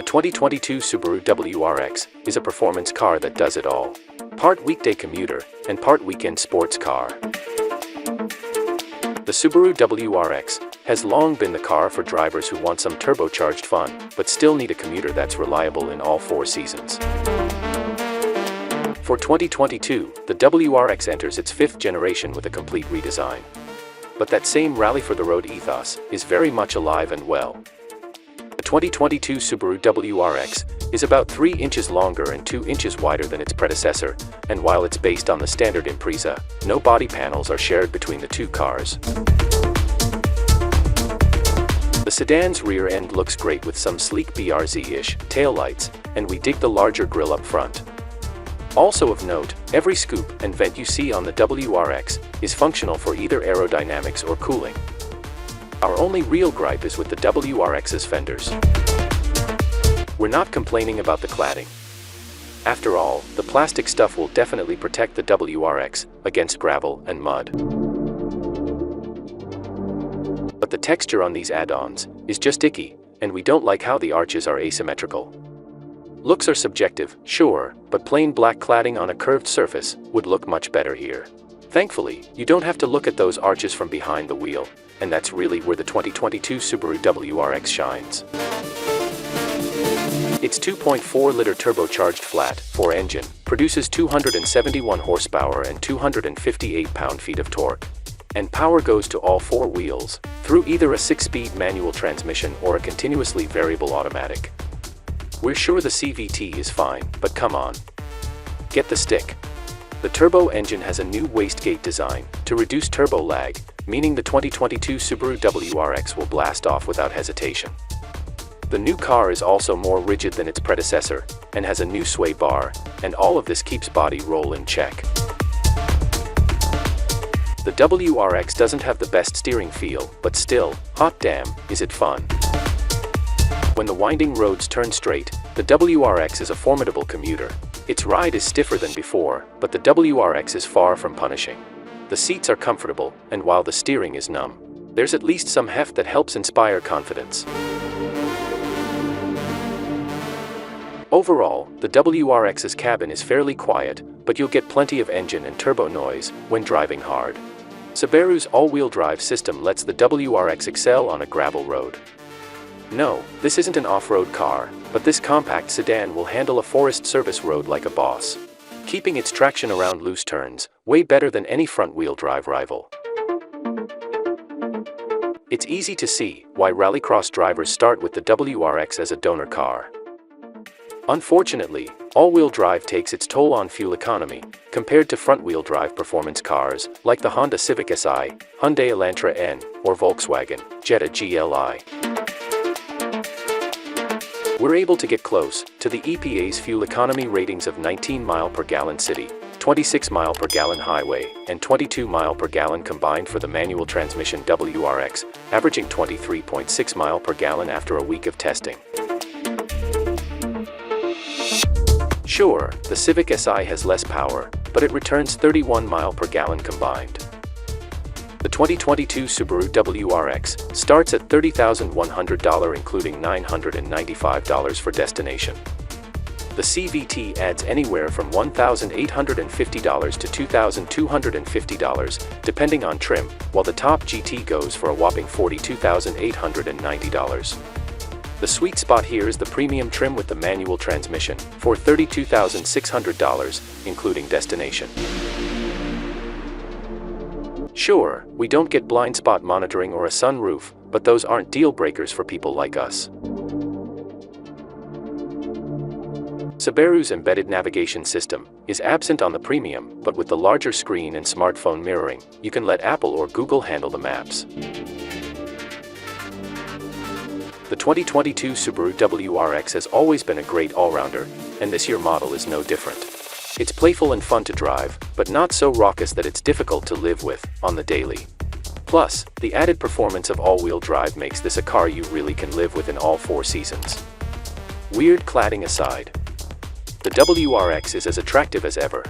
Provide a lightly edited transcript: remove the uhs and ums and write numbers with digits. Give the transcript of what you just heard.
2022 Subaru WRX is a performance car that does it all. Part weekday commuter and part weekend sports car. The Subaru WRX has long been the car for drivers who want some turbocharged fun, but still need a commuter that's reliable in all 4 seasons. For 2022, the WRX enters its 5th generation with a complete redesign. But that same rally for the road ethos is very much alive and well. The 2022 Subaru WRX is about 3 inches longer and 2 inches wider than its predecessor, and while it's based on the standard Impreza, no body panels are shared between the two cars. The sedan's rear end looks great with some sleek BRZ-ish taillights, and we dig the larger grille up front. Also of note, every scoop and vent you see on the WRX is functional for either aerodynamics or cooling. Our only real gripe is with the WRX's fenders. We're not complaining about the cladding. After all, the plastic stuff will definitely protect the WRX against gravel and mud. But the texture on these add-ons is just icky, and we don't like how the arches are asymmetrical. Looks are subjective, sure, but plain black cladding on a curved surface would look much better here. Thankfully, you don't have to look at those arches from behind the wheel, and that's really where the 2022 Subaru WRX shines. Its 2.4-liter turbocharged flat-4 engine produces 271 horsepower and 258 pound-feet of torque, and power goes to all 4 wheels through either a 6-speed manual transmission or a continuously variable automatic. We're sure the CVT is fine, but come on. Get the stick. The turbo engine has a new wastegate design to reduce turbo lag, meaning the 2022 Subaru WRX will blast off without hesitation. The new car is also more rigid than its predecessor and has a new sway bar, and all of this keeps body roll in check. The WRX doesn't have the best steering feel, but still, hot damn, is it fun. When the winding roads turn straight, the WRX is a formidable commuter. Its ride is stiffer than before, but the WRX is far from punishing. The seats are comfortable, and while the steering is numb, there's at least some heft that helps inspire confidence. Overall, the WRX's cabin is fairly quiet, but you'll get plenty of engine and turbo noise when driving hard. Subaru's all-wheel drive system lets the WRX excel on a gravel road. No, this isn't an off-road car, but this compact sedan will handle a forest service road like a boss, keeping its traction around loose turns way better than any front-wheel drive rival. It's easy to see why rallycross drivers start with the WRX as a donor car. Unfortunately, all-wheel drive takes its toll on fuel economy compared to front-wheel drive performance cars like the Honda Civic Si, Hyundai Elantra N, or Volkswagen Jetta GLI. We're able to get close to the EPA's fuel economy ratings of 19 mile per gallon city, 26 mile per gallon highway, and 22 mile per gallon combined for the manual transmission WRX, averaging 23.6 mile per gallon after a week of testing. Sure, the Civic Si has less power, but it returns 31 mile per gallon combined. The 2022 Subaru WRX starts at $30,100 including $995 for destination. The CVT adds anywhere from $1,850 to $2,250 depending on trim, while the top GT goes for a whopping $42,890. The sweet spot here is the premium trim with the manual transmission for $32,600 including destination. Sure, we don't get blind spot monitoring or a sunroof, but those aren't deal breakers for people like us. Subaru's embedded navigation system is absent on the premium, but with the larger screen and smartphone mirroring, you can let Apple or Google handle the maps. The 2022 Subaru WRX has always been a great all-rounder, and this year model is no different. It's playful and fun to drive, but not so raucous that it's difficult to live with on the daily. Plus, the added performance of all-wheel drive makes this a car you really can live with in all 4 seasons. Weird cladding aside, the WRX is as attractive as ever.